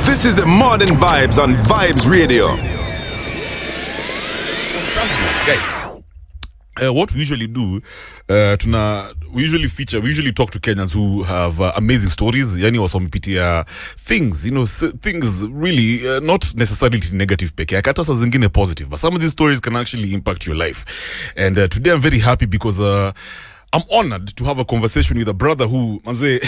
This is the modern vibes on Vibes Radio. Guys, what we usually do, we usually talk to Kenyans who have amazing stories. Yani wasomepitia things, things really not necessarily negative peke yake, hata saa zingine positive, but some of these stories can actually impact your life. And today I'm very happy because I'm honored to have a conversation with a brother who manze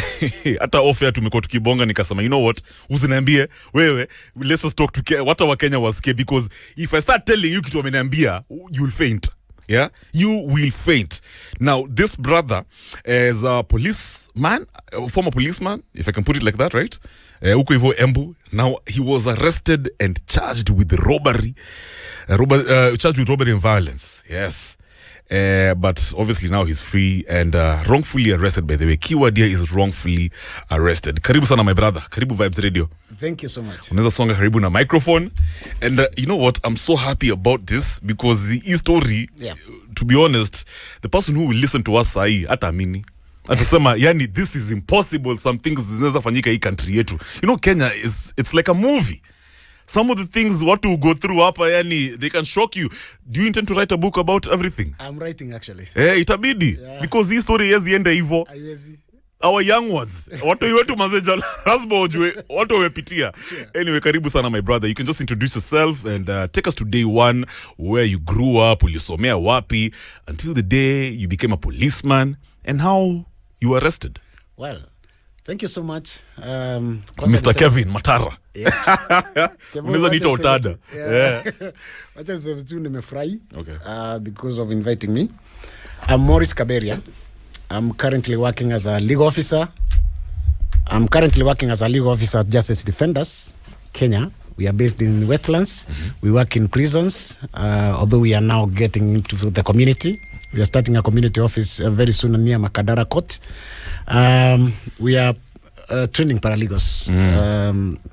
hata offer tumekuwa tukibonga nikasema, you know what, usiniambie wewe, let's just talk to what our Kenya wasikie, because if I start telling you kitu wameniambia, you will faint. Yeah, you will faint. Now, this brother is a policeman, a former policeman, if I can put it like that, right? Uko hivyo Embu. Now, he was arrested and charged with robbery, and violence. Yes. But obviously now he's free and wrongfully arrested, by the way. Keyword here is wrongfully arrested. Karibu sana, my brother. Karibu Vibes Radio. Thank you so much. Unaweza songa karibu na microphone. And you know what? I'm so happy about this because the story, to be honest, the person who will listen to us sahi, hata amini. Atasema, yani, this is impossible. Some things zinaweza fanyika hii country yetu. You know, Kenya it's like a movie. Some of the things what to go through hapa, yani, they can shock you. Do you intend to write a book about everything? I'm writing actually. Itabidi. Yeah. Because this story yezi ende hivyo. Our young ones. Watu wetu mazeja lazima ujue watu wamepitia. Anyway, karibu sana my brother. You can just introduce yourself and take us to day one, where you grew up, ulisomea wapi, until the day you became a policeman and how you were arrested. Well, thank you so much. Mr. Kevin Matara. Yes. Unaweza niita utada. Yeah. Wacha niseme tu nimefurahi. Okay. Because of inviting me. I'm Morris KABERIA. I'm currently working as a legal officer. At Justice Defenders, Kenya. We are based in Westlands. Mm-hmm. We work in prisons, although we are now getting into the community. We are starting a community office very soon near Makadara Court. We are training paralegals,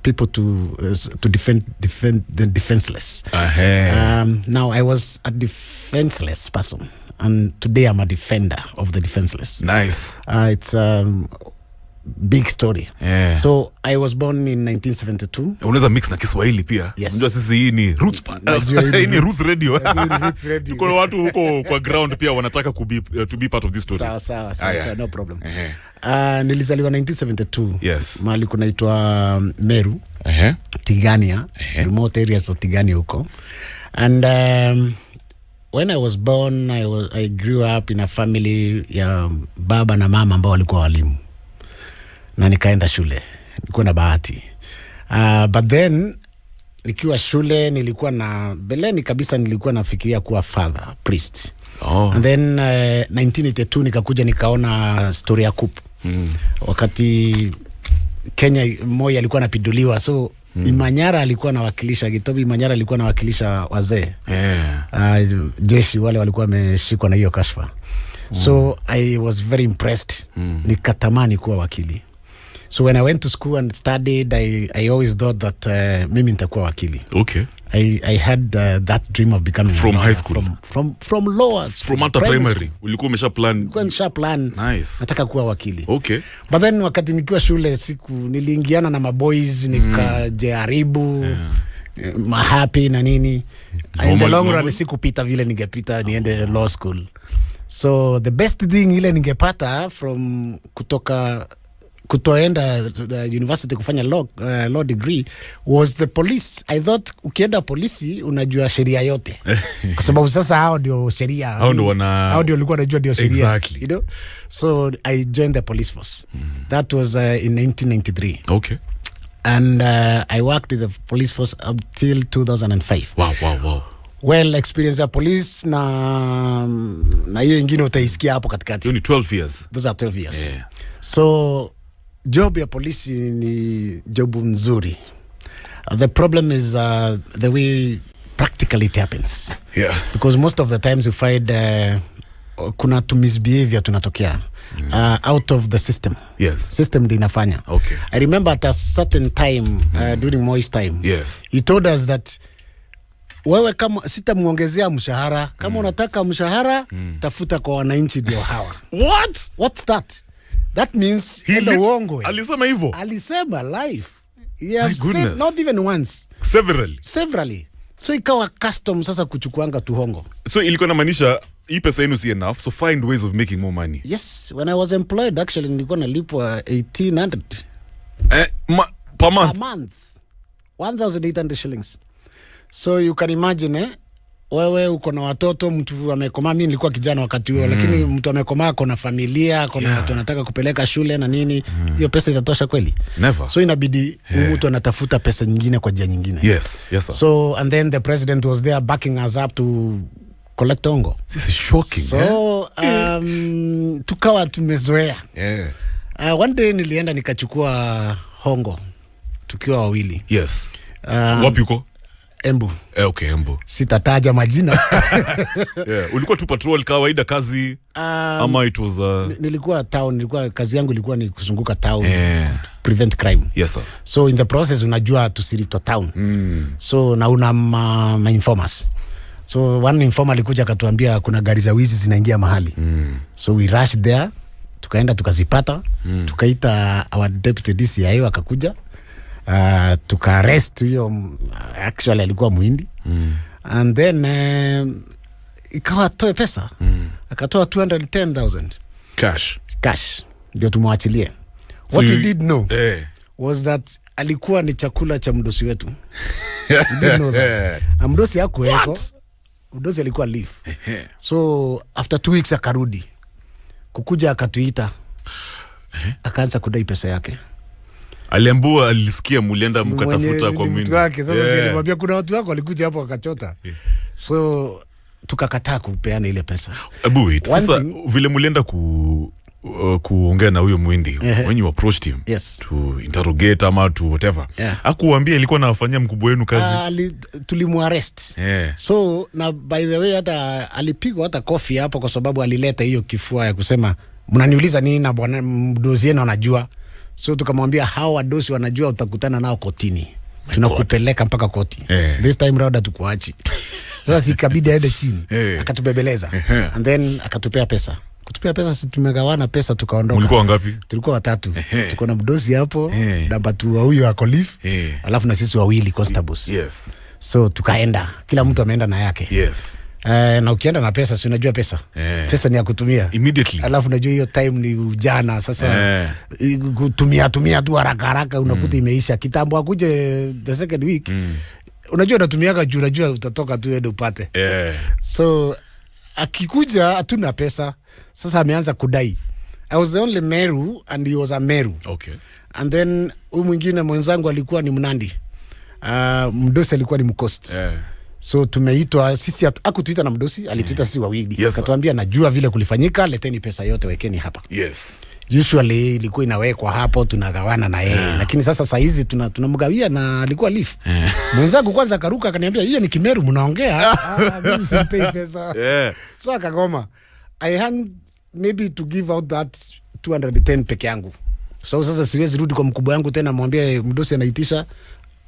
people to defend the defenseless. Now, I was a defenseless person, and today I'm a defender of the defenseless. Nice. It's big story. Yeah. So I was born in 1972. Unaweza mix na Kiswahili pia. Yes. Unajua sisi hii ni roots ni roots radio. Kuna watu huko kwa ground pia wanataka to be part of this story. Sawa, no problem. Nilizaliwa 1972. Yes. Mahali kunaitwa Meru. Tigania. Remote areas of Tigania huko. And when I was born, I grew up in a family ya baba na mama ambao walikuwa walimu. Na nikaenda shule. Nilikuwa na bahati. But then nikiwa shule beleni kabisa nilikuwa nafikiria kuwa father, priest. And then 1982 nikakuja nikaona story ya kupu. Wakati Kenya Moi alikuwa anapiduliwa, so Imanyara alikuwa anawakilisha Gitobi, Imanyara alikuwa anawakilisha wazee. Jeshi wale walikuwa wameshikwa na hiyo kashfa. So I was very impressed. Nikatamani kuwa wakili. So when I went to school and studied, I always thought that mimi nitakuwa wakili. Okay. I had that dream of becoming from high school, from lower, from after primary. Ulikuwa umesha plan. Nice. Nataka kuwa wakili. Okay. But then wakati nikiwa shule niliingiana na maboys, nikajaribu mahappy na nini. In the long run sikupita vile ningepita niende law school. So the best thing ile ningepata from kutoenda university kufanya law degree was the police. I thought ukienda polisi unajua sheria yote. Kwa sababu sasa hao ndio sheria. Hao ndio walikuwa wanajua ndio sheria. Exactly. You know? So I joined the police force. That was in 1993. Okay. And I worked with the police force up till 2005. Wow. Well, experience ya police na hiyo ingine utaisikia hapo katikati. Only 12 years. Those are 12 years. Yeah. So job ya polisi ni job nzuri. The problem is the way practically it happens. Yeah. Because most of the times you find kuna to misbehavior tunatokea out of the system. Yes. System ndio inafanya. Okay. I remember at a certain time during Moi's time. Yes. He told us that wewe kama sitamuongezea mshahara, kama unataka mshahara tafuta kwa wananchi ndio hawa. What's that? That means enda uongo. Alisema hivyo. Alisema live. Yeah, not even once. Severally. So ikawa custom sasa kuchukuanga tuhongo. So ilikuwa inamaanisha hii pesa yenu si enough, so find ways of making more money. Yes, when I was employed actually nilikuwa nalipwa 1800 per month. 1800 shillings. So you can imagine wewe uko na watoto, mtu amekomaa, mimi nilikuwa kijana wakati huo, lakini mtu amekomaa kuna familia, kuna watu wanataka kupeleka shule na nini, hiyo pesa itatosha kweli? Never. So inabidi mtu anatafuta pesa nyingine kwa njia nyingine. Yes, sir. So and then the president was there backing us up to collect hongo. This is shocking. So tukawa tumezoea. One day nilienda nikachukua hongo tukiwa wawili. Yes. Wapi uko? Embu. Okay, Embu. Sitataja majina. Ulikuwa tu patrol kawaida kazi ama it was nilikuwa town, kazi yangu ilikuwa ni kuzunguka town, prevent crime. Yes sir. So in the process unajua tusirito town. So na una ma informers. So one informer alikuja akatuambia kuna gari za wizi zinaingia mahali. So we rushed there, tukaenda tukazipata, tukaita our deputy DCI akakuja. Tuka arrest hiyo, actually alikuwa muhindi. And then ikawa toe pesa. Akatoa 210,000 cash ndio tumwachilie. What we did know was that alikuwa ni chakula cha mdosi wetu. We didn't know that. Mdosi hakuweko. Mdosi alikuwa leave. So after 2 weeks akarudi. Kukuja akatuita. Akaanza kudai pesa yake. Aliambua alisikia mulienda mkatafuta kwa mwini. Sasa nilimwambia kuna watu wako walikuja hapo wakachota. So tukakataa kupeana ile pesa. Sasa vile mulienda kuongea na huyo mwindi, when you approached him to interrogate ama to whatever, hakuambia ilikuwa nafanyia mkubwa wenu kazi? Tulimuarrest. So na by the way hata alipigwa hata kofi hapo kwa sababu alileta hiyo kifua ya kusema mnaniuliza nini na bwana mdozi yenu anajua. So tukamwambia hao wadosi wanajua utakutana nao kotini. Tunakupeleka mpaka koti. This time round hatukuachi. Sasa sikabidi aende chini. Akatubebeleza. And then akatupea pesa. Kutupea pesa sisi tumegawana pesa tukaondoka. Mlikuwa ngapi? Tulikuwa 3. Tuko na mdosi hapo, namba 2 huyo ako leave. Alafu na sisi wawili constables. So tukaenda. Kila mtu ameenda na yake. Na ukienda na pesa, si unajua pesa. Pesa ni ya kutumia immediately. Alafu unajua hiyo time ni ujana sasa. Kutumia tu haraka unakuta imeisha. Kitambo akuje the second week. Unajua unatumiaga juu unajua utatoka tu ende upate. So akikuja hatuna pesa. Sasa ameanza kudai. I was the only Meru and he was a Meru. And then huyu mwingine mwenzangu alikuwa ni Mnandi. Mdosi alikuwa ni Mcoast. So tumeitwa sisi, hakutuita na mdosi, alituita sisi wawili. Akatuambia najua vile kulifanyika, leteni pesa yote wekeni hapa. Usually ilikuwa inawekwa hapo tunagawana na yeye. Lakini sasa saa hizi tunamgawia na alikuwa leave. Mwenzangu kwanza akaruka akaniambia hiyo ni Kimeru mnaongea. Mimi simpei pesa. So akagoma. I had maybe to give out that 210 peke yangu. So sasa siwezi rudi kwa mkubwa yangu tena mwambie mdosi anaitisha,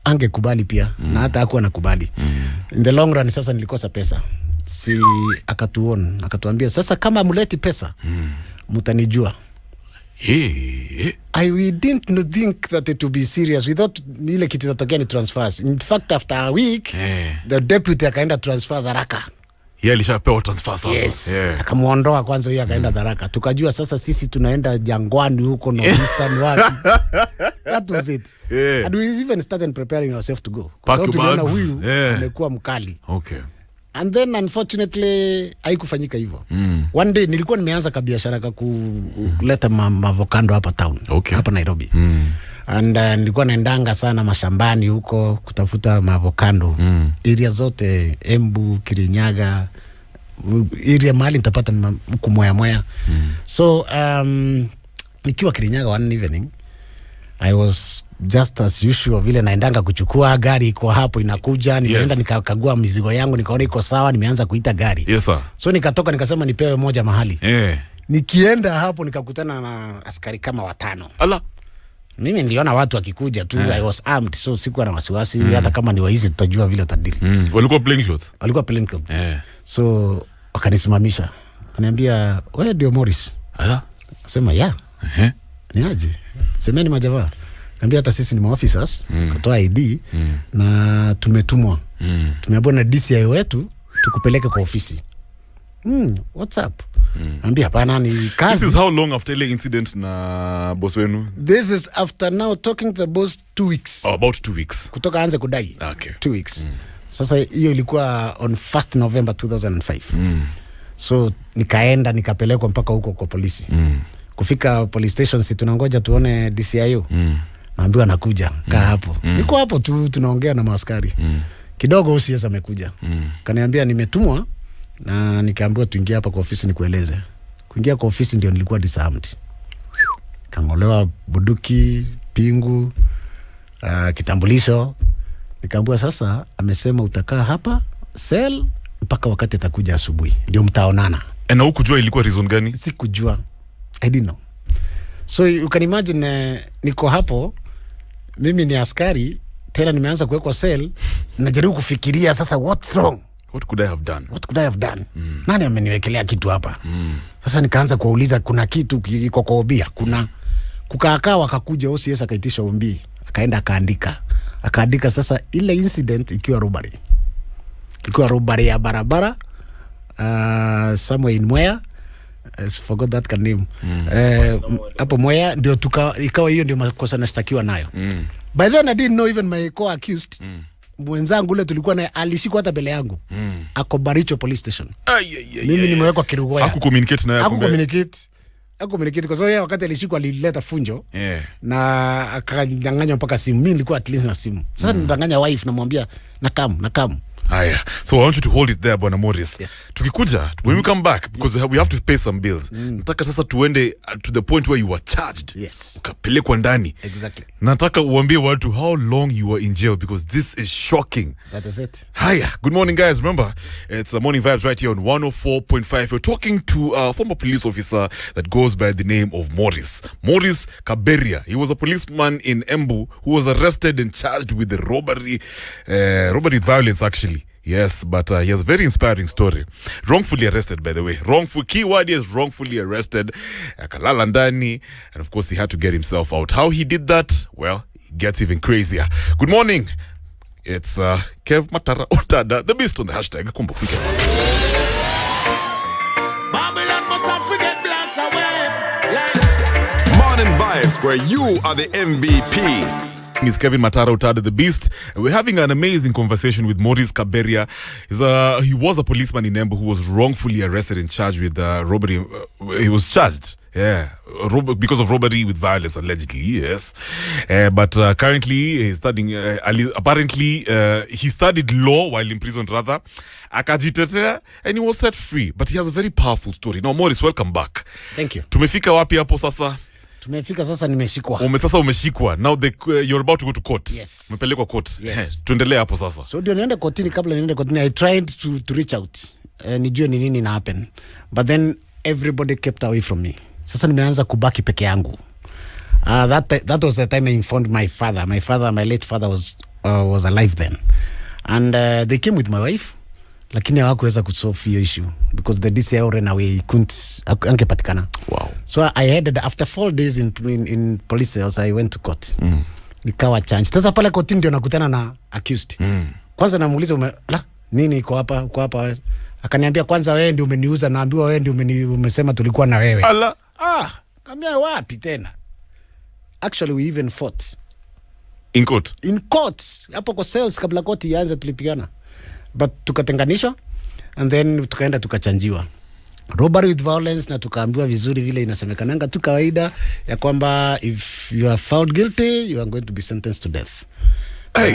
angekubali pia na hata hakuwa nakubali. In the long run sasa nilikosa pesa. Akatuambia sasa kama muleti pesa mtanijua. We didn't think that it would be serious. We thought ile kitu itatokea ni transfers. In fact after a week the deputy akaenda transfer Tharaka. Alishapewa transfer sasa. Akamuondoa kwanza yeye akaenda Tharaka. Tukajua sasa sisi tunaenda jangwani huko na Eastern wapi. That was it. And we even started preparing ourselves to go. So tuliona huyu amekuwa mkali. And then unfortunately haikufanyika hivyo. One day nilikuwa nimeanza kabiashara kuleta avocado hapa town, hapa Nairobi. And nilikuwa naendanga sana mashambani huko kutafuta avocado. Area zote Embu, Kirinyaga, area mahali nitapata huko moya. So nikiwa Kirinyaga one evening I was just as usual vile naendanga kuchukua gari iko hapo inakuja, nimeenda nikakagua mizigo yangu nikaona iko sawa, nimeanza kuita gari. So nikatoka nikasema nipewe moja mahali. Nikienda hapo nikakutana na askari kama 5. Mimi niliona watu wakikuja tu. I was armed, so sikuwa na wasiwasi. Hata kama ni waizi tutajua vile utadili. Walikuwa plain clothes? Walikuwa plain clothes. So wakanisimamisha. Akaniambia wewe ndio Morris? Akasema ni aje? Semeni majamaa. Kaambia hata sisi ni officers, kutoa ID na tumetumwa. Tumeambiwa na DCI wetu tukupeleke kwa ofisi. What's up? Ambia hapana ni kazi. This is how long after the incident na boss wenu? This is after now talking to the boss 2 weeks. Oh, about 2 weeks. Kutoka anze kudai. Okay. 2 weeks. Sasa hiyo ilikuwa on 1st November 2005. So nikaenda nikapelekwa mpaka huko kwa polisi. Kufika police station si tunangoja tuone DCIO. Naambiwa nakuja, kaa hapo. Niko hapo tu tunaongea na maaskari. Kidogo OCS amekuja. Kaniambia nimetumwa na nikaambiwa tuingie hapa kwa ofisi nikueleze. Kuingia kwa ofisi ndio nilikuwa disarmed. Kangolewa bunduki, pingu, kitambulisho. Nikaambiwa sasa amesema utakaa hapa cell mpaka wakati atakuja asubuhi. Ndio mtaonana. Na hukujua ilikuwa reason gani? Sikujua. I didn't know. So you can imagine niko hapo, mimi ni askari, tena nimeanza kuwekwa cell, najaribu kufikiria sasa what's wrong? What could I have done? What could I have done? Nani ameniwekelea kitu hapa? Sasa nikaanza kuuliza kuna kitu kiko kwa obia, kuna kukaa wakakuja OCS akaitisha ombi, akaenda akaandika sasa ile incident ikiwa robbery. Ikiwa robbery ya barabara somewhere in Mwea. I forgot that name. Hapo Mwea ndio ikawa hiyo ndio makosa nashtakiwa nayo. By then I didn't know even my co-accused. Mwenzangu ule tulikuwa naye alishikwa hata mbele yangu. Ako Baricho police station. Mimi nimewekwa Kirugoya. Hakucommunicate naye Hakucommunicate kwa sababu wakati alishikwa alileta funjo. Na akanyang'anywa mpaka simu. Mimi nilikuwa at least na simu. Sasa nidanganya wife namwambia nakam. Aya. So I want you to hold it there, Bwana Morris. Yes. Tukikuja, when we come back, because we have to pay some bills. Nataka sasa tuende to the point where you were charged. Yes. Ukapelekwa ndani. Exactly. Nataka uambie watu how long you were in jail, because this is shocking. That is it. Hiya. Good morning, guys. Remember, it's the Morning Vibes right here on 104.5. We're talking to a former police officer that goes by the name of Morris KABERIA. He was a policeman in Embu who was arrested and charged with the robbery with violence, actually. Yes, but he has a very inspiring story. Wrongfully arrested, by the way. Wrongful, key word is wrongfully arrested. Akalala ndani, and of course he had to get himself out. How he did that? Well, it gets even crazier. Good morning. It's Kev Matara Otada, the beast on the hashtag. Kumbox Kev. Babylon must have forget blast away. Morning Vibes, where you are the MVP. Is Kevin Matara Utada, the beast. We're having an amazing conversation with Morris KABERIA. He was a policeman in Embu who was wrongfully arrested and charged with robbery. He was charged, because of robbery with violence, allegedly, yes. But currently, he's studying, apparently, he studied law while in prison, rather. Akajitetea, and he was set free. But he has a very powerful story. Now, Morris, welcome back. Thank you. Tumefika wapi hapo sasa? Tumefika sasa nimeshikwa. Sasa umeshikwa. Now you're about to go to court. Yes. Umepelekwa court. Yes. Tuendelee hapo sasa. So ndio niende kotini, kabla niende kotini I tried to reach out. Nijue ni nini na happen. But then everybody kept away from me. Sasa nimeanza kubaki peke yangu. That was the time I informed my father. My late father was alive then. And they came with my wife. Lakini hawakuweza kusolve hiyo issue because the DCI ran away, angepatikana. Wow. So I headed after 4 days in police cells. I went to court. Nikawa charged. Sasa pale kotini ndio nakutana na accused. Kwanza namuuliza nini iko hapa? Akaniambia kwanza wewe ndio umeniuza, naambiwa wewe ndio umesema tulikuwa na wewe. Ala. Kaambia wapi tena? Actually we even fought. In court. Hapo kwa cells kabla court ianze tulipigana. But tukatenganishwa and then tukaenda tukachanjiwa robbery with violence, na tukaambiwa vizuri vile inasemekananga tu kawaida ya kwamba if you are found guilty you are going to be sentenced to death. Hey.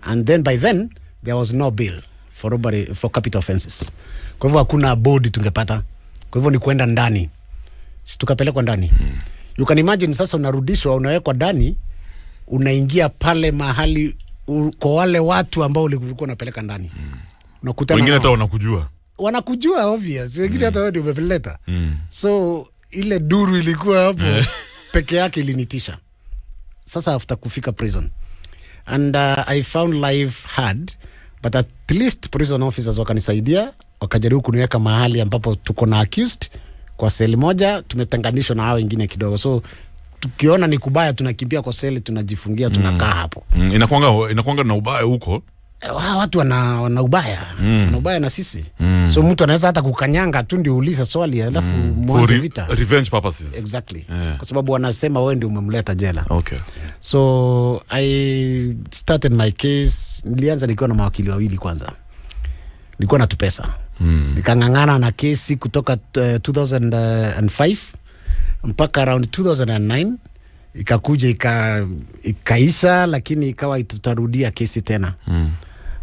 And then by then there was no bail for robbery, for capital offenses. Kwa hivyo hakuna bodi tungepata, kwa hivyo ni kwenda ndani. Tukapelekwa ndani. You can imagine sasa unarudishwa, unawekwa ndani, unaingia pale mahali kwa wale watu ambao ulikuwa unapeleka ndani. Unakutana wengine hata wanakujua obvious, wengine hata wewe ndio umepeleta. So ile duru ilikuwa hapo peke yake ilinitisha. Sasa after kufika prison and I found life hard, but at least prison officers wakanisaidia, wakajaribu kuniweka mahali ambapo tuko na accused kwa seli moja, tumetenganishwa na hao wengine kidogo. So tukiona ni kubaya tunakimbia kwa seli, tunajifungia, tunakaa hapo. Inakuanga na ubaya huko. Watu wana ubaya. Wana ubaya na sisi. So mtu anaweza hata kukanyanga tu ndio uulize swali alafu mwanze vita. Revenge purposes. Exactly. Kwa sababu wanasema wewe ndio umemleta jela. Okay. So I started my case. Nilianza nikiwa na mawakili wawili kwanza. Nilikuwa na tupesa. Nikangangana na kesi kutoka 2005 mpaka around 2009. Ikakuja ikaisha, lakini ikawa tutarudia kesi tena.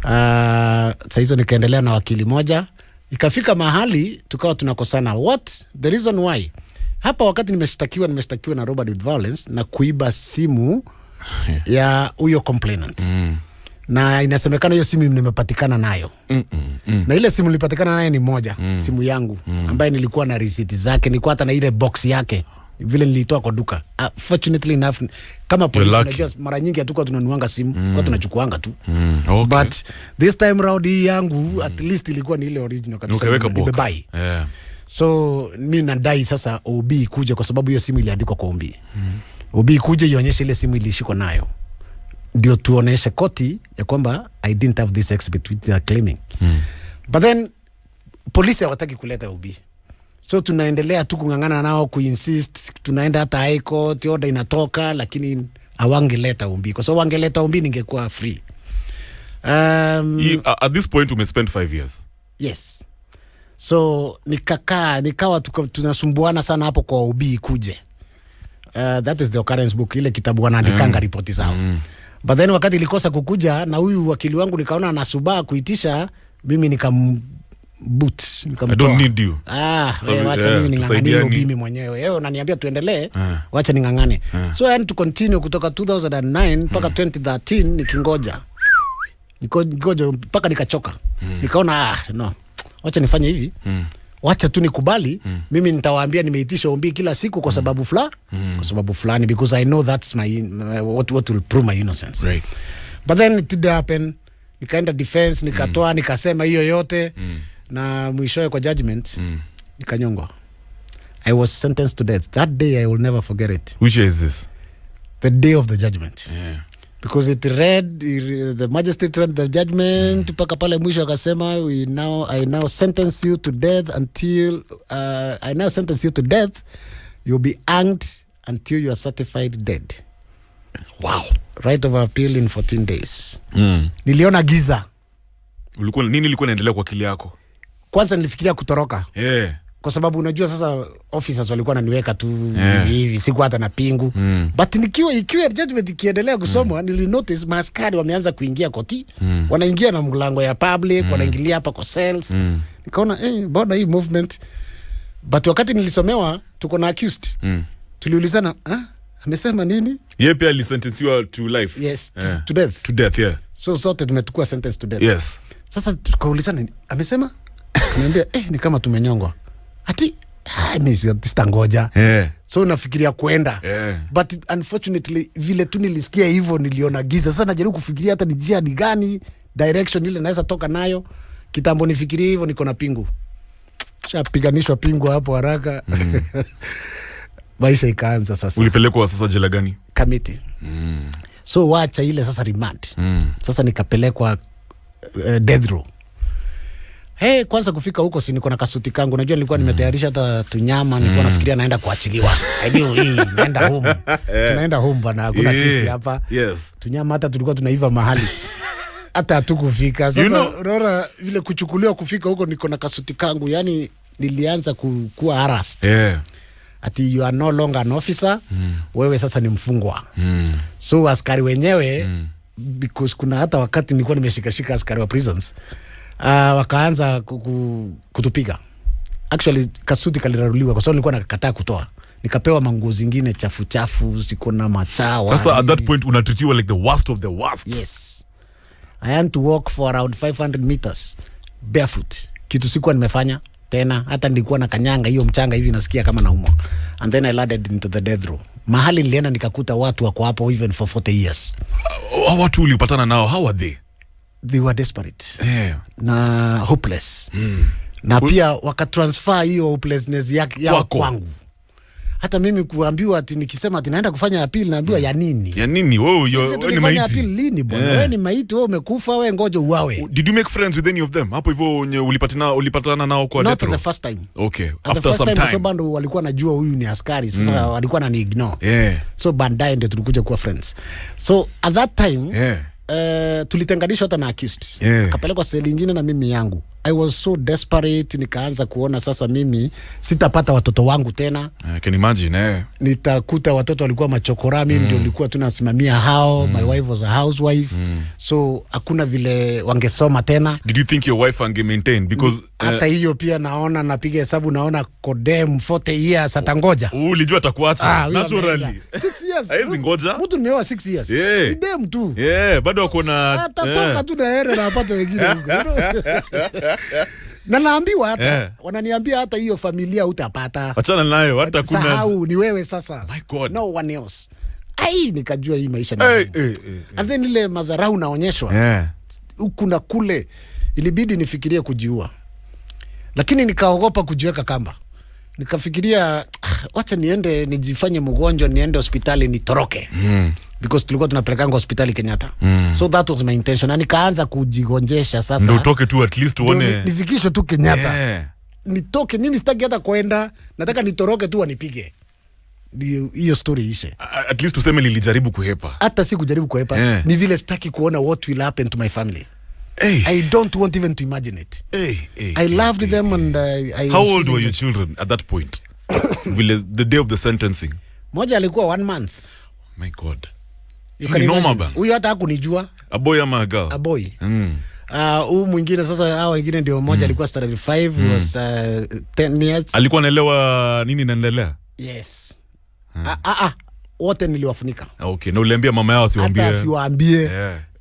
Sasa hizo nikaendelea na wakili moja. Ikafika mahali tukawa tunakosana. What the reason why? Hapa wakati nimeshtakiwa na robbery with violence na kuiba simu ya huyo complainant. Na inasemekana hiyo simu nimepatikana nayo. Na ile simu nilipatikana nayo ni moja, simu yangu ambaye nilikuwa na receipt zake, nilikuwa hata na ile box yake. Vile nilitoa kwa duka. Fortunately enough, kama polisi unajua mara nyingi hatukuwa tunanuanga simu, kwa tunachukuanga tu. Okay. But this time round hii yangu at least ilikuwa ni ile original kabisa. Nimebai. So mimi nadai sasa OB kuja kwa sababu hiyo simu iliandikwa kwa OB. OB kuja ionyeshe ile simu ilishikwa nayo. Ndio tuoneshe koti ya kwamba I didn't have this exhibit which they are claiming. But then polisi hawataki kuleta OB. So tunaendelea tu kungangana nao kuinsist, tunaenda hata high court, order inatoka, lakini hawangeleta ombi. Kwa sababu wangeleta ombi ningekuwa free. At this point umespend 5 years. Yes. So nikawa tunasumbuana sana hapo kwa OB kuje. That is the occurrence book, ile kitabu wanaandikanga ripoti zao. But then wakati ilikosa kukuja na huyu wakili wangu nikaona anasubaa kuitisha, mimi I don't need you. Wacha mimi ninganganie mimi mwenyewe. Yeye unaniambia tuendelee, wacha ningangane. So I had to continue kutoka 2009 mpaka 2013 nikingoja. Nikoja mpaka nikachoka. Nikaona no. Wacha nifanye hivi. Wacha tu nikubali, mimi nitawaambia nimeitisha ombi kila siku kwa sababu fulani, because I know that's my what will prove my innocence. Right. But then it did happen. Nikaenda defense, nikatoa, nikasema hiyo yote. Na mwishowe kwa judgment nikanyongwa. I was sentenced to death. That day I will never forget it. Which year is this? The day of the judgment. Because the magistrate read the judgment mpaka pale mwisho akasema I now sentence you to death you'll be hanged until you are certified dead. Wow. Right of appeal in 14 days. Niliona giza. Nini ilikuwa inaendelea kwa akili yako? Kwanza nilifikiria kutoroka. Kwa sababu unajua sasa officers walikuwa wananiweka tu hivi, siku hata na pingu. But ikiwa judgment ikiendelea kusomwa, nilinotice maaskari wameanza kuingia koti. Wanaingia na mlango ya public, wanaingilia hapa kwa cells. Nikaona bwana hii movement. But wakati nilisomewa tuko na accused. Tuliulizana, amesema nini? Yeye pia alisentensiwa to life. Yes, to death. To death, yeah. So sote tumetukua sentence to death. Yes. Sasa tukaulizana, amesema? Niambia ni kama tumenyongwa. Ati mimi sitangoja. So nafikiria kwenda. But unfortunately vile tu nilisikia hivyo niliona giza. Sasa najaribu kufikiria hata ni njia ni gani, direction ile naweza toka nayo. Kitambo nifikirie hivyo niko na pingu. Shapiganishwa pingu hapo haraka. Maisha ikaanza sasa. Ulipelekwa sasa jela gani? Kamiti. So wacha ile sasa remand. Sasa nikapelekwa death row. Kwanza kufika huko si niko na kasuti kangu. Unajua nilikuwa nimetayarisha hata tunyama, nilikuwa nafikiria naenda kuachiliwa. Naenda home. Tunaenda home bana, hakuna kesi hapa. Yes. Tunyama hata tulikuwa tunaiva mahali. Hata hatukufika. Sasa unaona vile kuchukuliwa kufika huko niko na kasuti kangu, yani nilianza kuwa harassed. Ati you are no longer an officer, wewe sasa ni mfungwa. So askari wenyewe because kuna hata wakati nilikuwa nimeshikashika askari wa prisons, wakaanza kutupiga. Actually kasuti kaliraruliwa kwa sababu nilikuwa nakataa kutoa. Nikapewa manguo zingine chafu siko na machawa. Sasa at that point unatritiwa like the worst of the worst. Yes. I had to walk for around 500 meters barefoot. Kitu sikuwa nimefanya tena, hata nilikuwa na kanyanga hiyo mchanga hivi nasikia kama naumwa. And then I landed into the death row. Mahali nilienda nikakuta watu wako hapo even for 40 years. Watu ulipatana nao, how are they? They were desperate. Na hopeless. Na pia wakatransfer hiyo hopelessness yao kwangu. hata mimi kuambiwa ati nikisema ati naenda kufanya appeal naambiwa ya nini? Ya nini? Wewe ni maiti. Appeal lini bwana? Wewe ni maiti, wewe umekufa, wewe ngoja uwawe. Did you make friends with any of them? Hapo hivyo ulipatana nao kwa death row? Not the first time. Okay. After some time. So bando walikuwa najua huyu ni askari. Sasa walikuwa na ignore. Yeah. So baadaye ndio tulikuja kuwa friends. So at that time, tulitenganishwa hata na accused. Akapelekwa seli nyingine na mimi yangu. I was so desperate, nikaanza kuona sasa mimi sitapata watoto wangu tena. I can imagine. Nitakuta watoto walikuwa machokora, mimi ndio nilikuwa tunasimamia hao. My wife was a housewife. So hakuna vile wangesoma tena. Did you think your wife ange maintain? Because hata hiyo pia naona, napiga hesabu naona kodem 40 years atangoja. Ulijua atakuacha naturally. 6 years. Haizi ngoja. Mtu nimeoa 6 years. Ni dem tu. Bado wako na atatoka tu na hera na apate wengine huko. Na naambiwa hata wananiambia hata hiyo familia utapata. Achana nayo, hata kuna sahau ni wewe sasa. My God. No one else. Nikajua hii maisha ni. And then ile madharau naonyeshwa. Huku na kule ilibidi nifikirie kujiua. Lakini nikaogopa kujiweka kamba. Nikafikiria wacha niende nijifanye mgonjwa, niende hospitali nitoroke. Because tulikuwa tunapelekanga hospitali Kenyatta. So that was my intention. Na nikaanza kujigonjesha sasa. Ndio utoke tu at least uone. Nifikishwe tu Kenyatta. Nitoke, mimi sitaki hata kwenda, nataka nitoroke tu wanipige. Hiyo story ishe. At least useme nilijaribu kuhepa. Hata si kujaribu kuhepa. Ni vile sitaki kuona what will happen to my family. I don't want even to imagine it. I loved them and I How old were your children at that point? The day of the sentencing. Moja alikuwa 1 month. My God. Huyu hata hakunijua. A boy ama a girl? A boy. Huyu mwingine sasa, hao wengine ndio mmoja alikuwa standard 5, was 10 years. Alikuwa anaelewa nini inaendelea? Yes. Wote niliwafunika. Okay, na uliambia mama yao asiwaambie? Hata asiwaambie.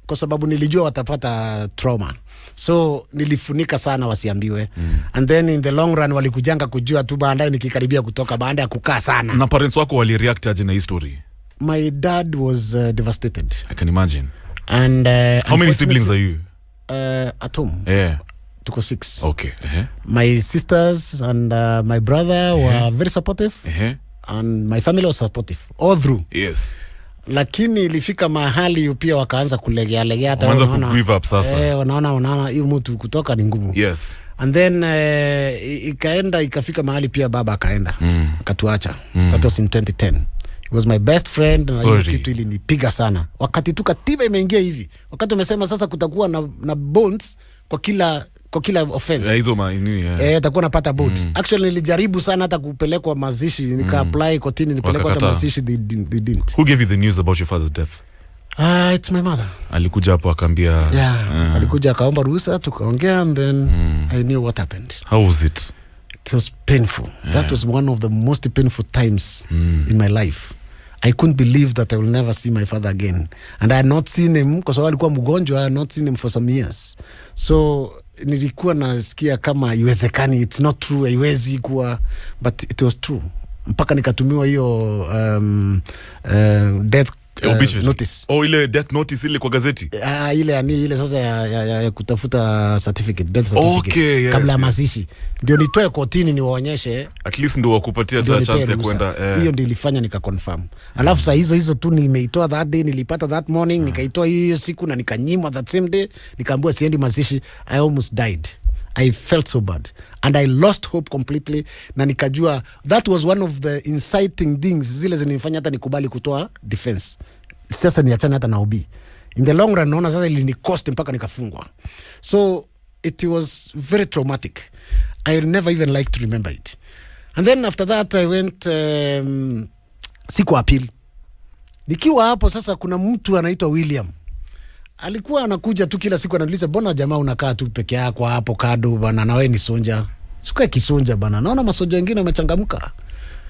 Kwa sababu nilijua watapata trauma. So nilifunika sana wasiambiwe. And then in the long run walikujanga kujua tu baadaye nikikaribia kutoka baada ya kukaa sana. Na parents wako wali react aje na hii story? My dad was devastated. I can imagine. And how many siblings are you? At home. Tuko 6. Okay. My sisters and my brother were very supportive. And my family was supportive all through. Yes. Lakini ilifika mahali pia wakaanza kulegea hata wanaona give up sasa. Wanaona hiyo mtu kutoka ni ngumu. Yes. And then ikafika mahali pia baba akaenda. Akatuacha. That was in 2010. He was my best friend na hiyo kitu ilinipiga sana. Wakati tu katiba imeingia hivi. Wakati umesema sasa kutakuwa na bonds kwa kila offense. Hizo nini? Atakuwa napata bond. Actually nilijaribu sana hata kupelekwa mazishi, nika apply kotini nipelekwa hata mazishi, they didn't. Who gave you the news about your father's death? It's my mother. Alikuja hapo akaambia. Alikuja akaomba ruhusa tukaongea and then I knew what happened. How was it? It was painful. That was one of the most painful times in my life. I couldn't believe that I will never see my father again. And I had not seen him, kwa sababu alikuwa mgonjwa, I had not seen him for some years. So nilikuwa nasikia kama iwezekani, it's not true, haiwezi kuwa, but it was true. Mpaka nikatumiwa hiyo death notice. Ile death notice ile kwa gazeti? Ile sasa ya kutafuta certificate, death certificate. Okay, yes, kabla ya mazishi. Ndio nitoe kotini niwaonyeshe. At least ndio wakupatia chance ya kwenda. Hiyo ndio ilifanya nika confirm. Alafu saa hizo tu nimeitoa that day, nilipata that morning, nikaitoa hiyo siku na nikanyimwa that same day, nikaambiwa siendi mazishi. I almost died. I felt so bad and I lost hope completely, na nikajua that was one of the inciting things zile zinifanya hata nikubali kutoa defense. Sasa niachana hata na OB. In the long run naona sasa ili cost mpaka nikafungwa. So it was very traumatic. I never even like to remember it. And then after that I went siku appeal. Nikiwa hapo sasa kuna mtu anaitwa William. Alikuwa anakuja tu kila siku ananiuliza, "Mbona jamaa unakaa tu peke yako hapo kado bana, na wewe ni sonja?" Sikuwa kisonja bana. Naona masoja wengine wamechangamka.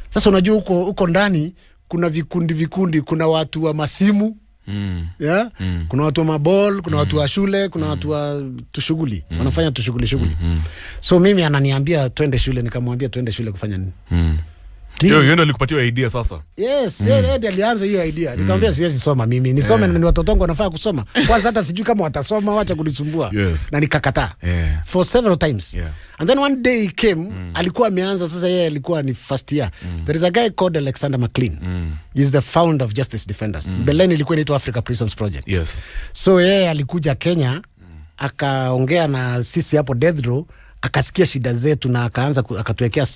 Sasa unajua huko ndani kuna vikundi, kuna watu wa masimu. Kuna watu wa maball, kuna watu wa shule, kuna watu wa tushughuli. Wanafanya tushughuli. So mimi ananiambia twende shule, nikamwambia twende shule kufanya nini? Yeye ndio alikupatia idea sasa. Yes, yeye alianza hiyo idea. Nikamwambia siwezi soma mimi. Nisome na ni watoto wangu wanafaa kusoma. Kwanza hata sijui kama watasoma, wacha kunisumbua. Na nikakataa. For several times. And then one day he came, alikuwa ameanza sasa, yeye alikuwa ni first year. There is a guy called Alexander McLean. He's the founder of Justice Defenders. Beleni ilikuwa inaitwa Africa Prisons Project. So yeye alikuja Kenya, akaongea na sisi hapo death row, akasikia shida zetu na akaanza akatuwekea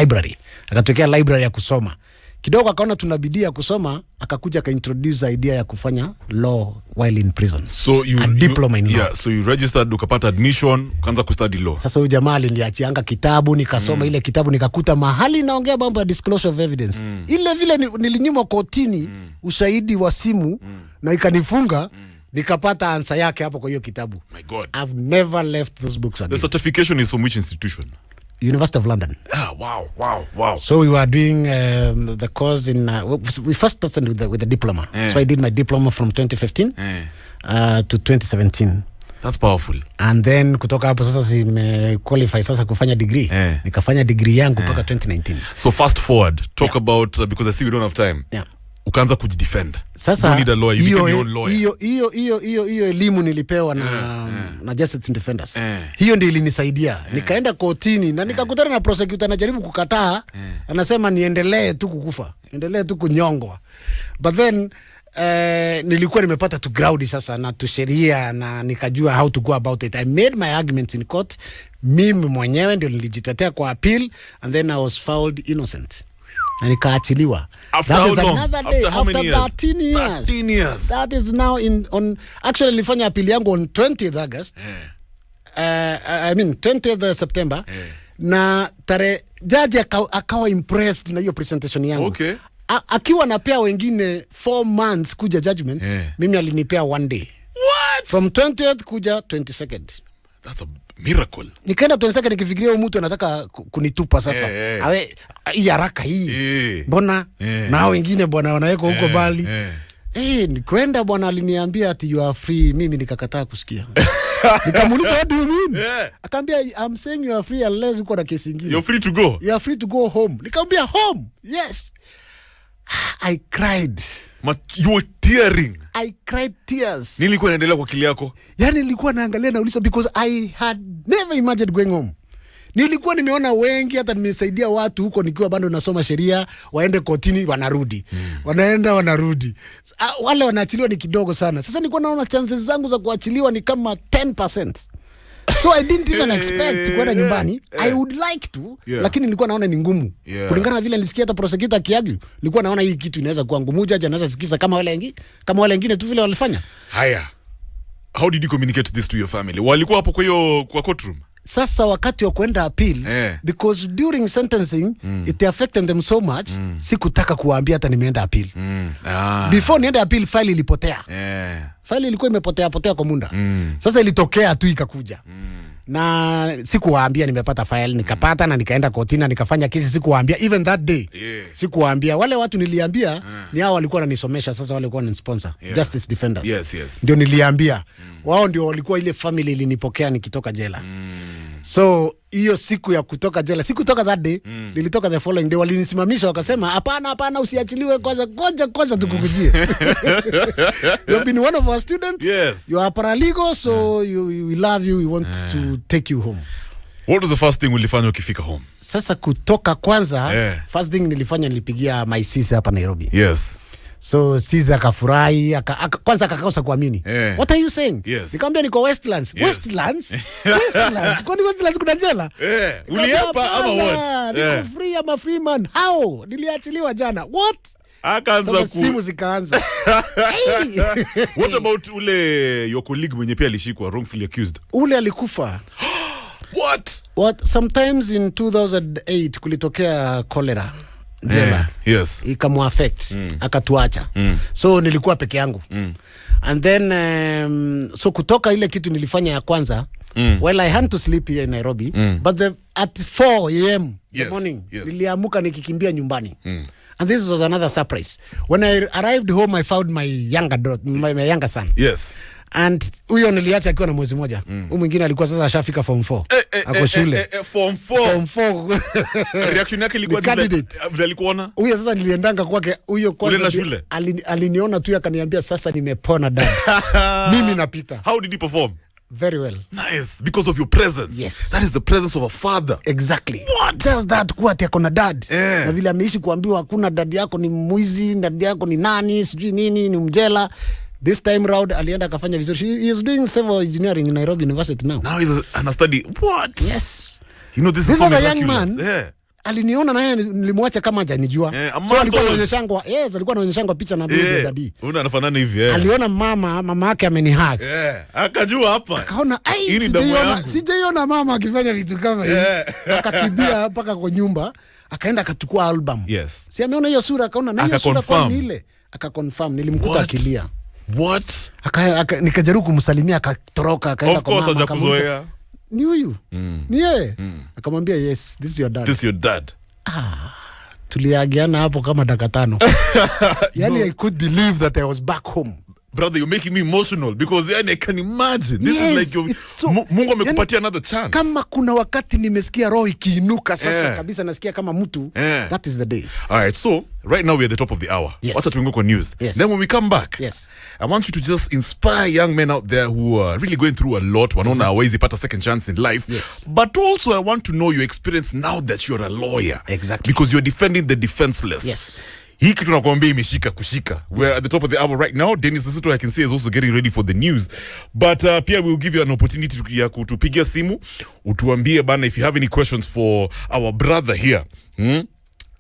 library. Akatuwekea library ya kusoma. Kidogo akaona tunabidi ya kusoma, akakuja akaintroduce idea ya kufanya law while in prison. So you diploma in law. Yeah, so you registered, ukapata admission, ukaanza kustudy law. Sasa huyu jamaa aliniachianga kitabu, nikasoma ile kitabu, nikakuta mahali naongea mambo ya disclosure of evidence. Ile vile nilinyimwa kotini ushahidi wa simu na ikanifunga. Nikapata answer yake hapo kwa hiyo kitabu. My God. I've never left those books again. The certification is from which institution? University of London. Wow. So we were doing the course in we first started with the diploma. So I did my diploma from 2015 to 2017. That's powerful. And then kutoka hapo sasa qualify sasa kufanya degree. Nikafanya degree yangu mpaka 2019. So fast forward, talk about because I see we don't have time. Ukaanza kujidefend. Sasa you need a lawyer, you became your own lawyer. Hiyo elimu nilipewa na Justice Defenders. Hiyo ndio ilinisaidia. Nikaenda kotini na nikakutana na prosecutor anajaribu kukataa. Anasema niendelee tu kukufa. Endelee tu kunyongwa. But then nilikuwa nimepata to ground sasa na to sheria na nikajua how to go about it. I made my arguments in court. Mimi mwenyewe ndio nilijitetea kwa appeal and then I was found innocent. Na nikaachiliwa. After that how is long? another day. After how many years? 13 years. 13 years. That is now on actually nilifanya appeal yangu on 20th August. I mean 20th September. Na judge akawa impressed na hiyo presentation yangu. Okay. Akiwa napea wengine 4 months kuja judgment, mimi alinipea 1 day. What? From 20th kuja 22nd. That's a miracle. Nikaenda 22nd nikifikiria huyu mtu anataka kunitupa sasa. Awe hii haraka hii. Mbona na wengine bwana wanaweka huko bali. Nikwenda bwana aliniambia ati you are free, mimi nikakataa kusikia. Nikamuuliza what do you mean? Akaambia I'm saying you are free unless uko na kesi nyingine. You're free to go. You are free to go home. Nikamwambia home. Yes. I cried. You were tearing. I cried tears. Nilikuwa naendelea kwa akili yako. Yani nilikuwa naangalia na uliza because I had never imagined going home. Nilikuwa nimeona wengi hata nimesaidia watu huko nikiwa bado nasoma sheria waende kotini wanarudi. Wanaenda wanarudi. Wale wanaachiliwa ni kidogo sana. Sasa nilikuwa naona chances zangu za kuachiliwa ni kama 10%. So I didn't even expect kwenda nyumbani. I would like to, lakini nilikuwa naona ni ngumu. Kulingana na vile nilisikia hata prosecutor akiargue, nilikuwa naona hii kitu inaweza kuwa ngumu, jaji anaweza sikiza kama wale wengine tu vile walifanya. Haya. How did you communicate this to your family? Walikuwa hapo kwa courtroom? Sasa wakati wa kwenda appeal, because during sentencing it affected them so much, sikutaka kuwaambia hata nimeenda appeal. Before niende appeal file ilipotea. File ilikuwa imepotea kwa muda. Sasa ilitokea tu ikakuja. Na sikuwaambia nimepata file, nikapata na nikaenda kotini na nikafanya kesi, sikuwaambia even that day. Sikuwaambia. Wale watu niliambia ni hao walikuwa wananisomesha, sasa wale walikuwa wananisponsor, Justice Defenders. Ndio niliambia. Wao ndio walikuwa ile family ilinipokea nikitoka jela. So hiyo siku ya kutoka jela, sikutoka that day, nilitoka the following day. Walinisimamisha wakasema hapana usiachiliwe, kwanza tukukujie. You've been one of our students. You are paralegal, so we love you, we want to take you home. What was the first thing ulifanya ukifika home? Sasa kutoka kwanza, first thing nilipigia my sis hapa Nairobi. So Caesar akafurahi, kwanza akakosa kuamini. What are you saying? Nikamwambia niko Westlands. Westlands? Kwani Westlands kuna jela? Uliapa ama what? Niko free, ama free man. How? Niliachiliwa jana. What? Akaanza simu zikaanza. What about ule your colleague mwenye pia alishikwa wrongfully accused? Ule alikufa. What? Sometimes in 2008 kulitokea cholera. Jela. Ikamuaffect. Akatuacha. So nilikuwa peke yangu. And then so kutoka ile kitu nilifanya ya kwanza, well I had to sleep here in Nairobi, but at 4 a.m. the morning niliamuka nikikimbia nyumbani. And this was another surprise. When I arrived home, I found my younger son. And huyo niliacha akiwa na mwezi moja. Huyu mwingine alikuwa sasa ashafika form 4. Ako shule. Form 4. Reaction yake ilikuwa vile alikuona. Huyo sasa niliendanga kwake, huyo kwanza aliniona tu akaniambia sasa nimepona dad. Mimi napita. How did he perform? Very well. Nice, because of your presence. Yes. That is the presence of a father. Exactly. What? Tells that kuwa ati ako na dad. Na vile ameishi kuambiwa hakuna dad yako ni mwizi, dad yako ni nani, sijui nini, ni mjela. This time round alienda akafanya vizuri. He is doing civil engineering in Nairobi University now. Now he's a study. What? Yes. You know this is so a young man. Yeah. Aliniona na yeye nilimwacha kama hajanijua. So alikuwa anaonyeshangwa, alikuwa anaonyeshangwa picha na bibi daddy. Anafanana hivi. Aliona mama yake amenihag. Akajua hapa. Akaona sijaiona mama akifanya vitu kama hivi. Akakimbia mpaka kwa nyumba, akaenda akachukua album. Yes. Si ameona hiyo sura, akaona na hiyo sura kwa ile. Akaconfirm, nilimkuta akilia. What? Nikajaribu kumsalimia, akatoroka, akaenda kwa mama. Of course hajakuzoea. Ni huyu? Ni yeye? Akamwambia yes, this is your dad. This is your dad. Tuliagiana hapo kama dakika 5. Yani I could believe that I was back home. Brother, you're making me emotional because I can imagine. This is like Mungu amekupatia another chance. Kama kuna wakati nimesikia roho ikiinuka sasa kabisa nasikia kama mtu, that is the day. All right, so right now we're at the top of the hour. Wacha tuingie kwa news. Then when we come back, I want you to just inspire young men out there who are really going through a lot. Wanaona hawezi pata second chance in life. But also I want to know your experience now that you're a lawyer. Exactly. Because you're defending the defenseless. Yes. Hii kitu nakwambia imeshika kushika. We're at the top of the hour right now. Dennis Sisito, I can see, is also getting ready for the news. But Pia, we'll give you an opportunity ya kutupigia simu. Utuambie bana if you have any questions for our brother here.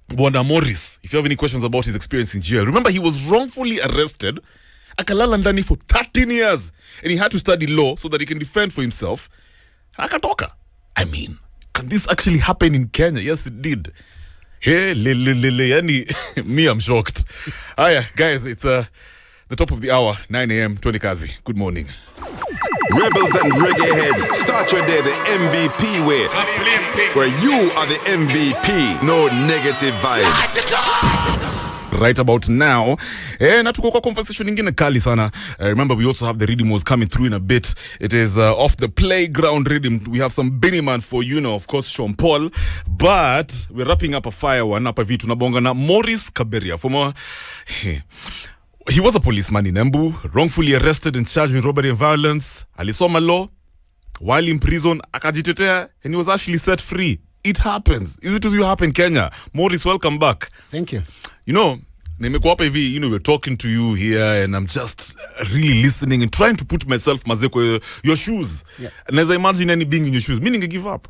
Bwana Morris, if you have any questions about his experience in jail. Remember, he was wrongfully arrested. Akalala ndani for 13 years. And he had to study law so that he can defend for himself. Akatoka. I mean, can this actually happen in Kenya? Yes, it did. Hey, yani, me, I'm shocked. Hiya, guys, it's the top of the hour, 9 a.m., 20 Kazi. Good morning. Rebels and reggae heads, start your day the MVP way. Where you are the MVP, no negative vibes. Right about now, na tuko kwa conversation ingine kali sana. Remember, we also have the rhythm was coming through in a bit. It is off the playground rhythm. We have some Benny Man for you know, of course, Sean Paul. But we're wrapping up a fire one up a vitu na bonga na Morris KABERIA. He was a policeman in Embu, wrongfully arrested and charged with robbery and violence. Alisoma law. While in prison, akajitetea, and he was actually set free. It happens. Is it to you happen, Kenya? Morris, welcome back. Thank you. You know, we're talking to you here and I'm just really listening and trying to put myself your shoes. And as I imagine any being in your shoes, meaning I give up.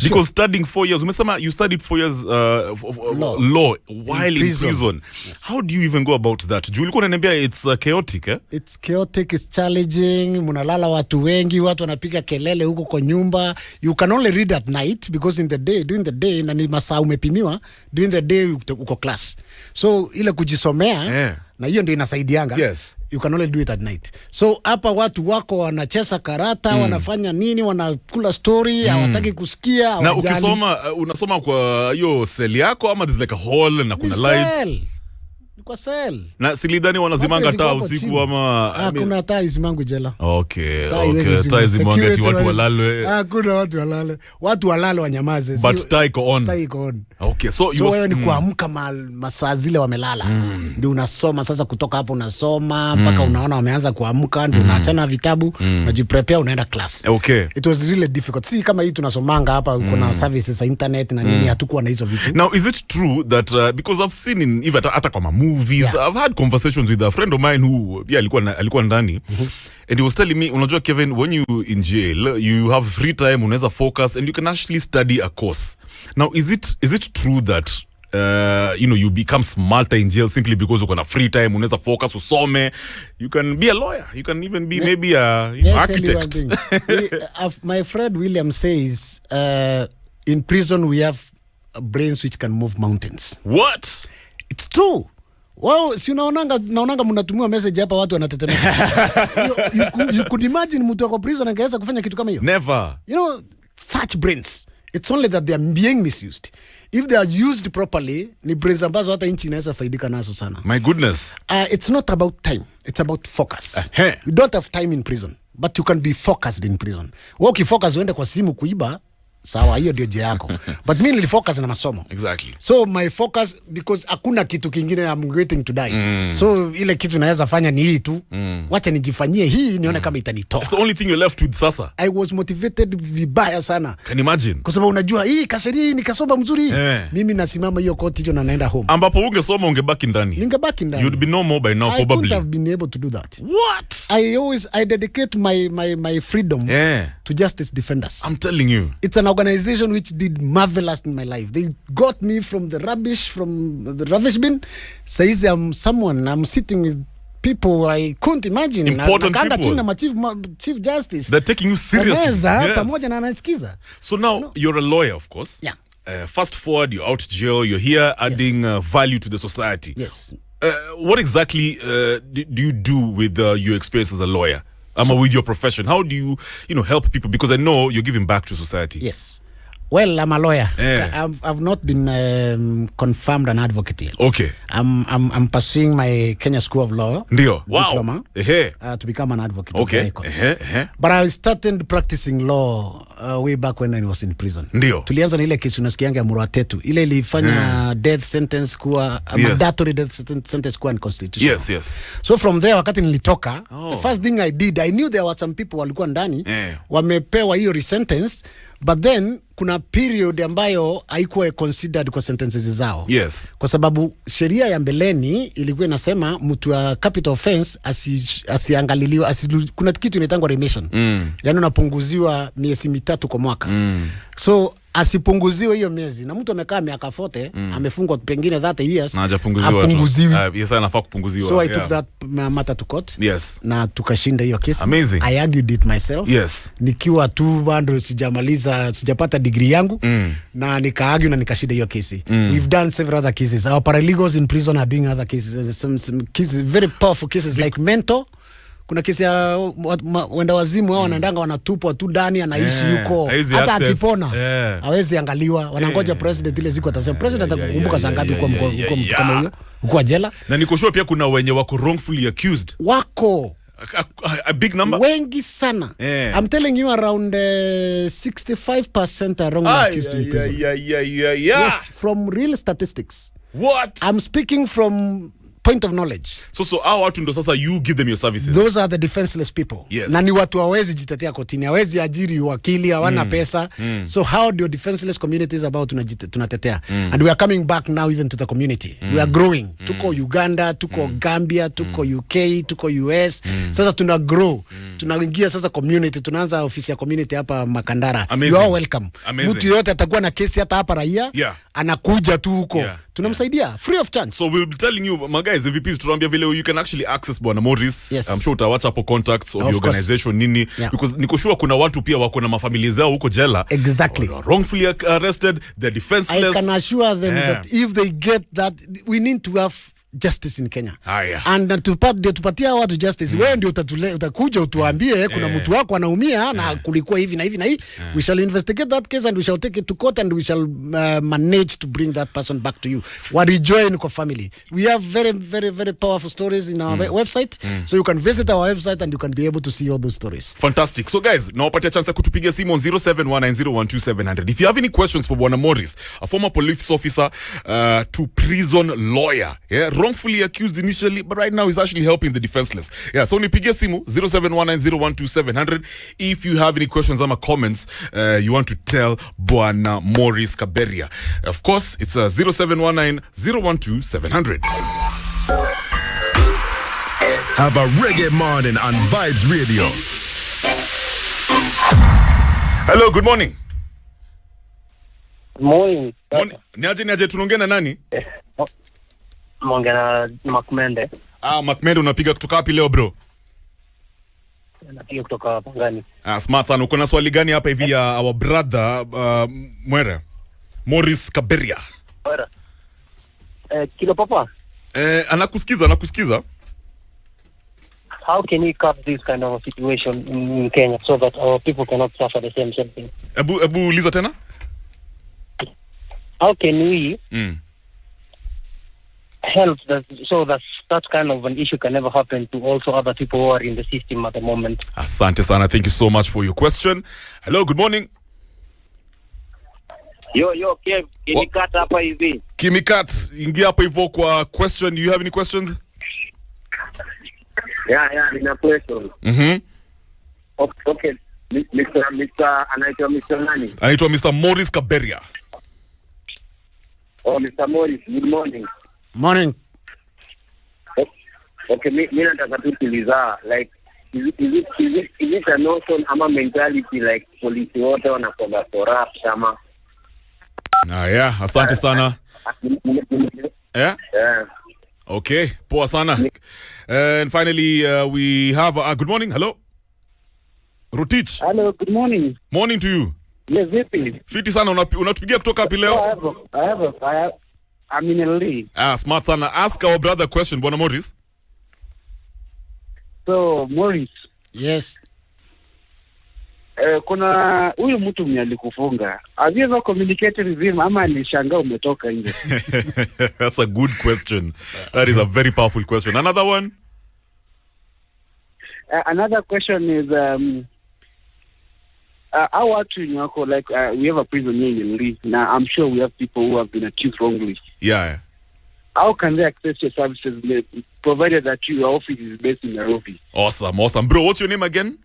Because studying 4 years, you studied 4 years law while in prison. Yes. How do you even go about that? It's chaotic, eh? It's chaotic, it's challenging. Munalala watu wengi, watu wanapiga kelele huko kwa nyumba. You can only read at night because during the day, na ni masaa umepimiwa, during the day uko class. So ile kujisomea, na hiyo ndio inasaidianga. Yes. You can only do it at night. So hapa watu wako wanacheza karata, wanafanya nini, wanakula story, hawataki kusikia, hawajali. Na ukisoma, unasoma kwa hiyo cell yako ama there's like a hall na kuna lights? Kwa cell. Na silidhani wanazimanga taa usiku ama kuna taa isimangu jela. Okay. Taa izimanga ati watu walale. Kuna watu walale. Watu walale wanyamaze. But taa iko on. Taa iko on. Okay, so wewe ni kuamka masaa zile wamelala. Ndio unasoma sasa, kutoka hapo unasoma mpaka unaona wameanza kuamka, ndio unaachana vitabu, unajiprepare, unaenda class. Okay. It was really difficult. Si kama hii tunasomanga hapa kuna services za internet na nini, hatukuwa na hizo vitu. Now, is it true that because I've seen in even hata kwa movies, I've had conversations with a friend of mine who alikuwa ndani, and he was telling me, unajua Kevin, when you in jail, you have free time, unaweza focus and you can actually study a course. Now, is it true that you become smarter in jail simply because you can have free time, unaweza focus, usome, you can be a lawyer, you can even be maybe a architect? My friend William says in prison we have brains which can move mountains. What? It's true. Wow, si naonanga mnatumiwa message hapa watu wanatetemeka. You could imagine mtu wako prison angeweza kufanya kitu kama hiyo? Never. You know, such brains. It's only that they are being misused. If they are used properly, ni brains ambazo hata nchi inaweza faidika nazo sana. My goodness. It's not about time. It's about focus. You don't have time in prison, but you can be focused in prison. Wewe focus uende kwa simu kuiba, sawa, hiyo ndio je yako. But mimi nilifocus na masomo. Exactly. So my focus, because hakuna kitu kingine, I'm waiting to die. So ile kitu naweza fanya ni hii tu. Wacha nijifanyie hii nione kama itanitoa. It's the only thing you're left with sasa. I was motivated vibaya sana. Can you imagine? Kwa sababu unajua hii kasheria nikasoma mzuri. Mimi nasimama hiyo koti hiyo na naenda home. Ambapo ungesoma ungebaki ndani. Ningebaki ndani. You'd be no more by now probably. I couldn't have been able to do that. What? I dedicate my freedom to justice defenders. I'm telling you. It's an organization which did marvelous in my life. They got me from the rubbish bin. Says I'm sitting with people I couldn't imagine. Important people. Chief Justice. They're taking you seriously. Pamoja na anasikiza. So now you're a lawyer, of course. Yeah. Fast forward, you're out of jail. You're here adding value to the society. Yes. What exactly do you do with your experience as a lawyer? With your profession? How do you help people? Because I know you're giving back to society. Yes. Well, I'm a lawyer. I've not been confirmed an advocate yet. Okay. I'm pursuing my Kenya School of Law diploma to become an advocate. Okay. But I started practicing law way back when I was in prison. Ndio. Tulianza na ile kesi unasikianga Muratetu. Ile ilifanya death sentence kuwa mandatory death sentence kuwa unconstitutional. Yes. So from there wakati nilitoka, the first thing I did, I knew there were some people walikuwa ndani wamepewa hiyo resentence. But then kuna period ambayo haikuwa considered kwa sentences zao. Yes. Kwa sababu sheria ya mbeleni ilikuwa inasema mtu wa capital offense asiangaliliwa, kuna kitu inaitangwa remission. Yaani unapunguziwa miezi 3 kwa mwaka. So asipunguziwe hiyo miezi na mtu amekaa miaka 40 amefungwa pengine 30 years na hajapunguziwa. Yes, anafaa kupunguziwa. So I took that matter to court. Yes. Na tukashinda hiyo kesi. Amazing. I argued it myself. Yes. Nikiwa tu bado sijapata degree yangu na nika-argue na nikashinda hiyo kesi. We've done several other cases. Our paralegals in prison are doing other cases. Some cases, very powerful cases like mentor. Kuna kesi ya wenda wazimu hao wanaendanga wanatupwa tu ndani anaishi yuko hata akipona hawezi angaliwa, wanangoja president ile siku atasema president atakukumbuka saa ngapi kwa mtu kama huyo uko jela. Na niko sure pia kuna wenye wako wrongfully accused wako a big number, wengi sana. I'm telling you around 65% are wrongfully accused in prison. Yes, from real statistics. What? I'm speaking from point of knowledge. So hao watu ndo sasa you give them your services. Those are the defenseless people. Yes. Na ni watu hawezi jitetea kotini, hawezi ajiri wakili, hawana pesa. So how do defenseless communities about tunatetea? And we are coming back now even to the community. We are growing. Tuko Uganda, tuko Gambia, tuko UK, tuko US. Sasa tuna grow. Tunaingia sasa community, tunaanza ofisi ya community hapa Makandara. Amazing. You are welcome. Amazing. Mtu yote atakuwa na kesi hata hapa raia, anakuja tu huko. Tunamsaidia free of charge. So we'll be telling you, my guys, MVPs, tunaambia vile you can actually access Bwana Morris. Yes. I'm sure utawacha hapo contacts of the organization nini. Because niko sure kuna watu pia wako na mafamilia zao huko jela. Exactly. Wrongfully arrested, they're defenseless. I can assure them that if they get that, we need to have justice in Kenya. And tupatia watu justice. Wewe ndio utakuja utuambie kuna mtu wako anaumia na kulikuwa hivi na hivi na hii. We shall investigate that case and we shall take it to court and we shall manage to bring that person back to you. Rejoin kwa family. We have very, very, very powerful stories in our website. So you can visit our website and you can be able to see all those stories. Fantastic. So guys, nawapatia chance ya kutupigia simu on 0719012700. If you have any questions for Bwana Morris, a former police officer to prison lawyer, wrongfully accused initially, but right now he's actually helping the defenseless. So nipigie simu 0719012700 if you have any questions or comments you want to tell Bwana Morris Kaberia. Of course, it's 0719012700. Have a reggae morning on Vibes Radio. Hello, good morning. Morning. Niaje tunaongea na nani? Mwongea na Makmende. Makmende, unapiga kutoka wapi leo bro? Napiga kutoka Pangani. Smart sana. Uko na swali gani hapa hivi ya our brother Morris Kaberia? Kilo papa? Anakusikiza. How can we curb this kind of a situation in Kenya so that our people cannot suffer the same thing? Ebu uliza tena? how can we help that kind of an issue can never happen to also other people who are in the system at the moment? Asante sana. Thank you so much for your question. Hello, good morning. Yo, Kev, Kimikat hapa hivi. Kimikat, ingia hapo hivyo kwa question. Do you have any questions? Yeah, nina question. Okay. Mr. anaitwa Mr. nani? Anaitwa Mr. Morris Kaberia. Oh, Mr. Morris, good morning. Morning. Okay, mimi nataka tu kuuliza, like, is it a notion ama mentality like polisi wote wanakuwa corrupt ama? Yeah, asante sana. Yeah? Yeah. Okay, poa sana. And finally, we have good morning. Hello. Rotich. Hello, good morning. Morning to you. Yes, vipi? Fiti sana, unatupigia kutoka wapi leo? I'm in Eldoret. Smart sana. Ask our brother a question, Bwana Morris. So, Morris. Yes. Kuna huyu mtu mwenye alikufunga. Have you ever communicated with him ama alishangaa umetoka nje? That's a good question. That is a very powerful question. Another one? Another question is how watu wenye wako like we have a prison here in Nyeri. Now I'm sure we have people who have been accused wrongly. Yeah. How can they access your services provided that your office is based in Nairobi? Awesome. Bro, what's your name again?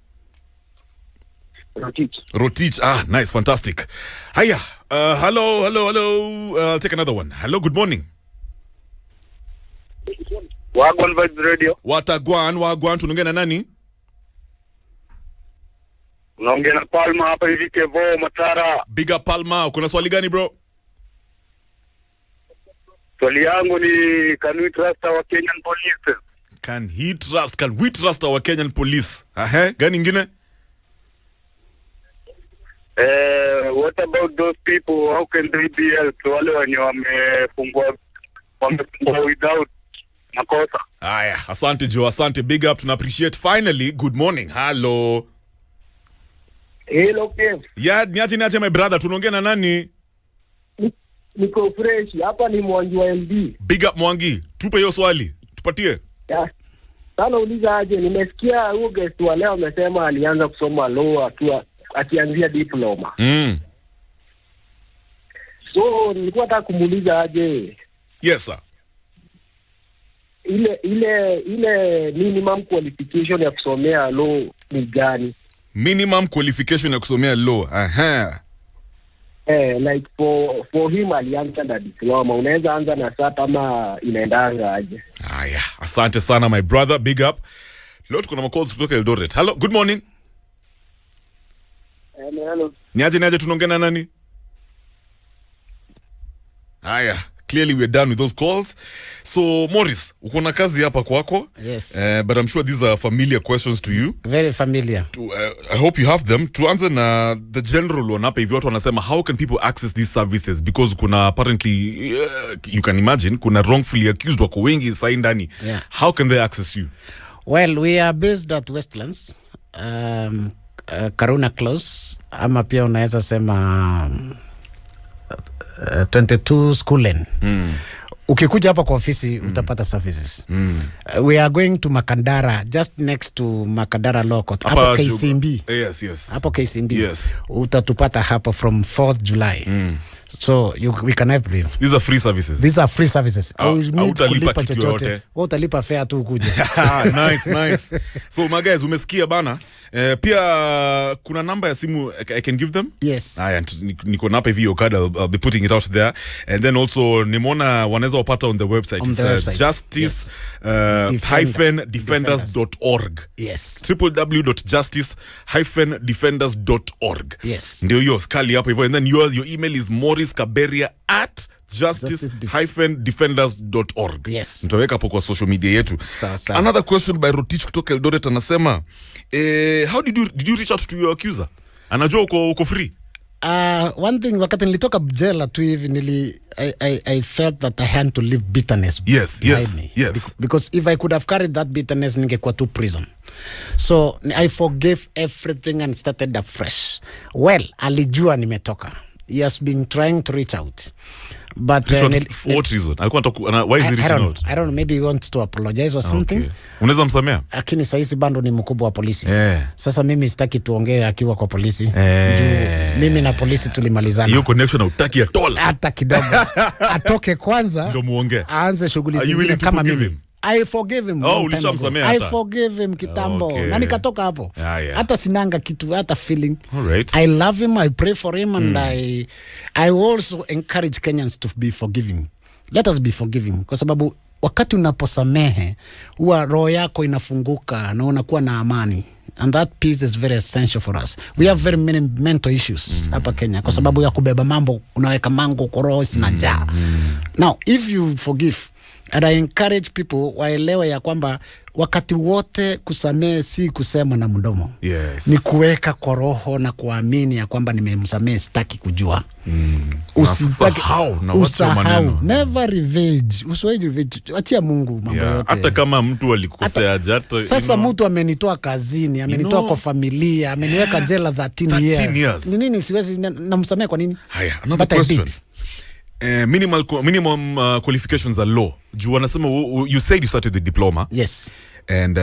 Rotich. Nice, fantastic. Hiya. Hello. I'll take another one. Hello, good morning. Wagwan Vibes Radio. Wagwan, tunaongea na nani? Unaongea na Palma hapa hivi Kevo Matara. Big up Palma. Kuna swali gani bro? Swali yangu ni can we trust our Kenyan police? Can we trust our Kenyan police? Gani ingine? What about those people? How can they be helped? Wale wenye wamefungwa without makosa. Asante Joe, asante. Big up, tuna appreciate. Finally, good morning. Hello. Hello, Kev. Yeah, niache my brother. Tunaongea na nani? Niko fresh. Hapa ni Mwangi wa MD. Big up Mwangi. Tupe hiyo swali. Tupatie. Yeah. Sana uliza aje, nimesikia huyo guest wa leo amesema alianza kusoma law akianzia diploma. So nilikuwa nataka kumuuliza aje. Yes sir. Ile minimum qualification ya kusomea law ni gani? Minimum qualification ya kusomea law. Like for him alianza na diploma. Unaweza anza na sata ama inaendanga aje? Asante sana my brother, big up. Leo tuko na calls kutoka Eldoret. Hello, good morning. Hello. Niaje tunaongea na nani? Clearly we're done with those calls. So Morris, uko na kazi hapa kwako. Yes. But I'm sure these are familiar questions to you. Very familiar. I hope you have them. Tuanze na the general one hapa hivi watu wanasema how can people access these services because kuna apparently you can imagine kuna wrongfully accused wako wengi sai ndani. Yeah. How can they access you? Well, we are based at Westlands. Karuna Close ama pia unaweza sema 22 School Lane. Ukikuja hapa kwa ofisi utapata services. We are going to Makandara, just next to Makandara Law Court. Hapo KCMB. Yes. Hapo KCMB. Yes. Utatupata hapo from 4th July. So we can help you. These are free services. These are free services. Utalipa kitu yote. Utalipa fare tu kuja. Nice. So my guys, umesikia bana. Pia kuna namba ya simu I can give them? Yes. Niko na hapa hivi Okada, I'll be putting it out there. And then also nimeona wanaweza wapata on the website. justice-defenders.org. Yes. www.justice-defenders.org. Yes. Ndio hiyo kali hapo hivyo. And then your email is morriskaberia@justice-defenders.org. Yes. Nitaweka hapo kwa social media yetu. Sawa. Another question by Rotich kutoka Eldoret anasema how did you reach out to your accuser? Anajua uko free? One thing, wakati nilitoka jela tu hivi I felt that I had to leave bitterness behind me. Yes. Because if I could have carried that bitterness, ningekuwa tu prison. So I forgave everything and started afresh. Well, alijua nimetoka. he has been trying to reach out. But for what reason? Why is he reaching out? I don't know, maybe he wants to apologize or something. Okay. Unaweza msamea? Lakini saizi bado ni mkubwa wa polisi. Sasa mimi sitaki tuongee akiwa kwa polisi. Mimi na polisi tulimalizana. Hiyo connection hutaki at all. Hata kidogo. Atoke kwanza. Ndio muongee. Aanze shughuli zingine kama mimi. I forgive him. I forgive him kitambo. Okay. Na nikatoka hapo. Hata sinanga kitu, hata feeling. All right. I love him, I pray for him, and I also encourage Kenyans to be forgiving. Let us be forgiving. Kwa sababu wakati unaposamehe, huwa roho yako inafunguka na unakuwa na amani. And that peace is very essential for us. We have very many mental issues hapa Kenya kwa sababu ya kubeba mambo, unaweka mango kwa roho sinajaa. Now, if you forgive, and I encourage people waelewe ya kwamba wakati wote kusamehe si kusema na mdomo. Yes. Ni kuweka kwa roho na kuamini ya kwamba nimemsamehe, sitaki kujua. Usahau. Never revenge. Usiwahi revenge. Achia Mungu mambo yote. Hata kama mtu alikukosea hata. Sasa mtu amenitoa kazini, amenitoa kwa familia, ameniweka jela 13 years. Ni nini siwezi namsamehe kwa nini? Haya, another question. Minimum qualifications are low. Juu wanasema you said you started the diploma. Yes. And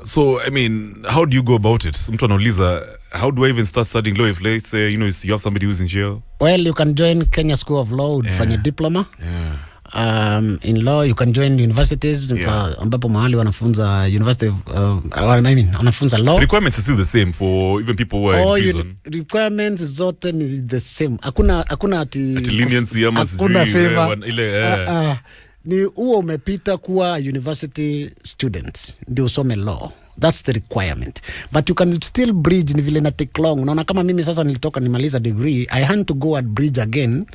so I mean, how do you go about it? Mtu anauliza, how do I even start studying law if let's say you have somebody who's in jail? Well, you can join Kenya School of Law, ufanye diploma. In law you can join universities ambapo mahali wanafunza university wanafunza law. Requirements are still the same for even people who are in prison. Requirements zote ni the same. Hakuna ati leniency ama hakuna favor ile ni huo umepita kuwa university students ndio usome law. That's the requirement. But you can still bridge, ni vile na take long. Unaona kama mimi sasa nilitoka nimaliza degree, I had to go and bridge again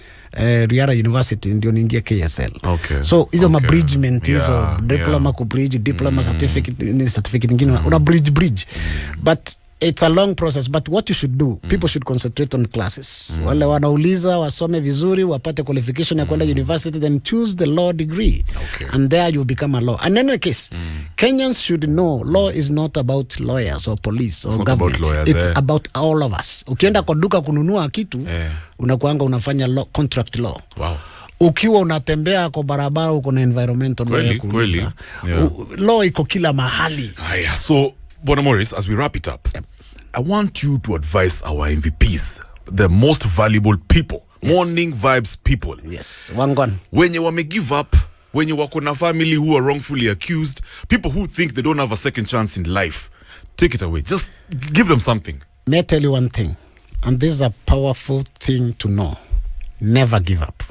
Riara University ndio niingie KSL. Okay. So hizo mabridgement hizo diploma ku bridge, diploma certificate nyingine una bridge. But it's a long process, but what you should do, people should concentrate on classes. Wale wanauliza wasome vizuri, wapate qualification ya kwenda university, then choose the law degree. And there you become a law. And in any case, Kenyans should know law is not about lawyers or police or government. It's about all of us. Ukienda kwa duka kununua kitu, unakuanga unafanya law, contract law. Wow. Ukiwa unatembea kwa barabara uko na environmental law kuuliza. Law iko kila mahali. So Bwana Morris, as we wrap it up, I want you to advise our MVPs, the most valuable people, morning vibes people. Yes, one gone. When you wame give up, when you work on a family who are wrongfully accused, people who think they don't have a second chance in life, take it away. Just give them something. May I tell you one thing, and this is a powerful thing to know. Never give up.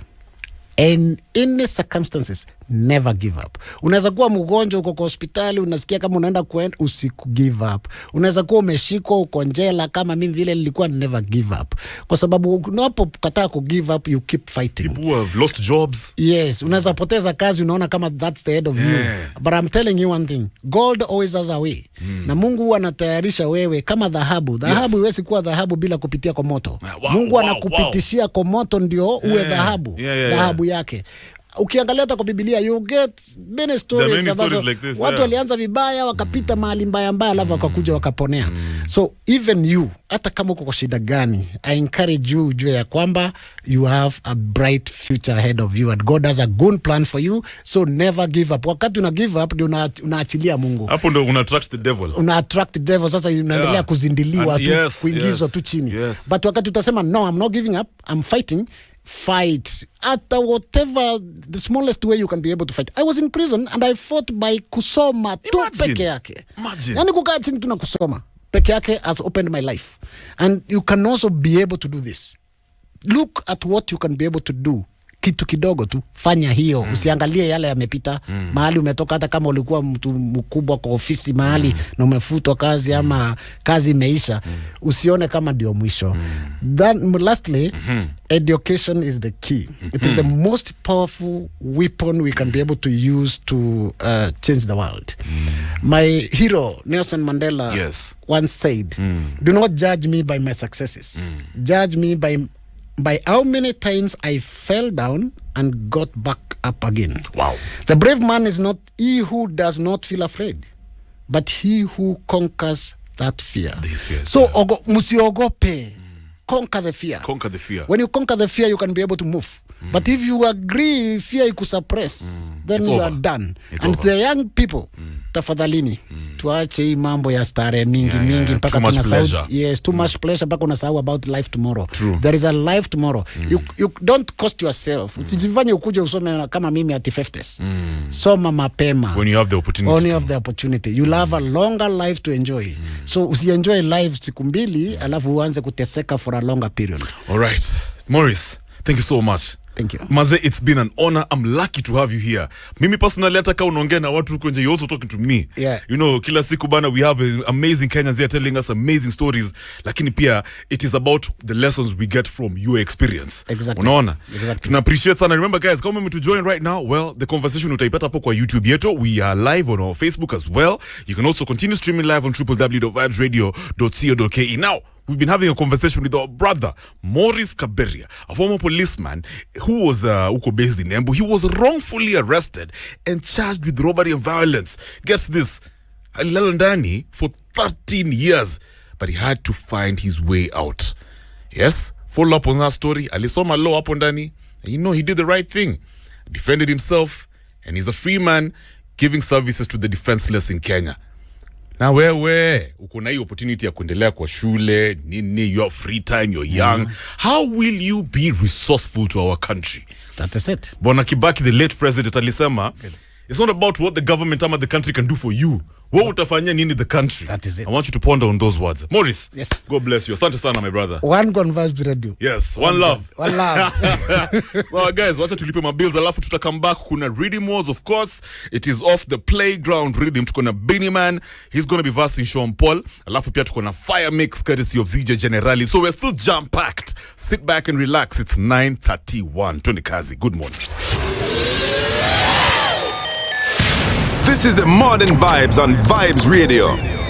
In any circumstances, never give up. Unaweza kuwa mgonjwa uko kwa hospitali, unasikia kama unaenda kuenda, usiku give up. Unaweza kuwa umeshikwa uko njela kama mimi vile nilikuwa, never give up. Kwa sababu unapokataa ku give up, you keep fighting. People have lost jobs. Yes, unaweza poteza kazi, unaona kama that's the end of you. But I'm telling you one thing, God always has a way. Na Mungu huwa anatayarisha wewe kama dhahabu. Dhahabu haiwezi kuwa dhahabu bila kupitia kwa moto. Mungu anakupitishia kwa moto ndio uwe dhahabu. Dhahabu yake. Ukiangalia hata kwa Biblia you get many stories like this, watu walianza vibaya wakapita mahali mbaya alafu wakakuja wakaponea. So even you, hata kama uko kwa shida gani, I encourage you ujue ya kwamba you have a bright future ahead of you and God has a good plan for you, so never give up. Wakati una give up ndio unaachilia Mungu. Hapo ndio una attract the devil. Una attract the devil, sasa unaendelea kuzindiliwa tu, kuingizwa tu chini. But wakati utasema no, I'm not giving up, I'm fighting, fight at whatever the smallest way you can be able to fight. I was in prison and I fought by kusoma tu peke yake. Yani kukaa chini tu na kusoma peke yake has opened my life, and you can also be able to do this. Look at what you can be able to do. Kitu kidogo tu, fanya hiyo. Usiangalie yale yamepita. Mahali umetoka, hata kama ulikuwa mtu mkubwa kwa ofisi mahali na umefutwa kazi ama kazi imeisha, usione kama ndio mwisho. Then lastly, education is the key. It is the most powerful weapon we can be able to use to change the world. My hero Nelson Mandela once said, do not judge me by my successes. Judge me by how many times I fell down and got back up again. Wow. The brave man is not he who does not feel afraid, but he who conquers that fear. These fears, so musiogope. conquer the fear. Conquer the fear. When you conquer the fear, you can be able to move. But if you agree fear ikusuppress, then It's you over. are done. It's And over. the young people, tafadhalini, tuache hii mambo ya starehe mingi mingi mpaka Too much tunasahau. pleasure. Yes, too much pleasure mpaka unasahau about life tomorrow. True. There is a life tomorrow. You don't cost yourself. Usijifanye ukuje usome kama mimi at 50s. Soma mapema. When you have the opportunity. When you have the opportunity. You'll have a longer life to enjoy. So usienjoy life siku mbili alafu uanze kuteseka for a longer period. All right. Maurice, thank you so much. Thank you. Maze, it's been an honor. I'm lucky to have you here. Mimi personally hata kama unaongea na watu huko nje, you also talking to me. Yeah. You know, kila siku bana, we have amazing Kenyans here telling us amazing stories. Lakini pia, it is about the lessons we get from your experience. Exactly. Unaona? Exactly. Tuna appreciate sana. Remember guys, kama mimi to join right now, well, the conversation utaipata hapo kwa YouTube yetu. We are live on our Facebook as well. You can also continue streaming live on www.vibesradio.co.ke. Now, we've been having a conversation with our brother, Maurice KABERIA, a former policeman who was based in Embu. He was wrongfully arrested and charged with robbery and violence. Guess this, alilala ndani for 13 years, but he had to find his way out. Yes, follow up on that story. Alisoma law hapo ndani. You know, he did the right thing. Defended himself, and he's a free man giving services to the defenseless in Kenya. Na wewe uko na hii opportunity ya kuendelea kwa shule nini, you have free time, you're young. How will you be resourceful to our country? That is it. Bwana Kibaki, the late president, alisema it's not about what the government ama the country can do for you. Wewe utafanyia nini the country? That is it. I want you to ponder on those words. Maurice, Yes. God bless you. Asante sana my brother. One Vibes Radio. Yes, one love. One love. So guys, wacha tulipe mabills alafu tuta come back. Kuna Rhythm Wars, of course. It is off the playground rhythm. Tuko na Beanie Man. He's going to be versing Sean Paul. Alafu pia tuko na Fire Mix courtesy of ZJ Generali. So we're still jam-packed. Sit back and relax. It's 9:31. Twende kazi. Good morning. This is the Modern Vibes on Vibes Radio.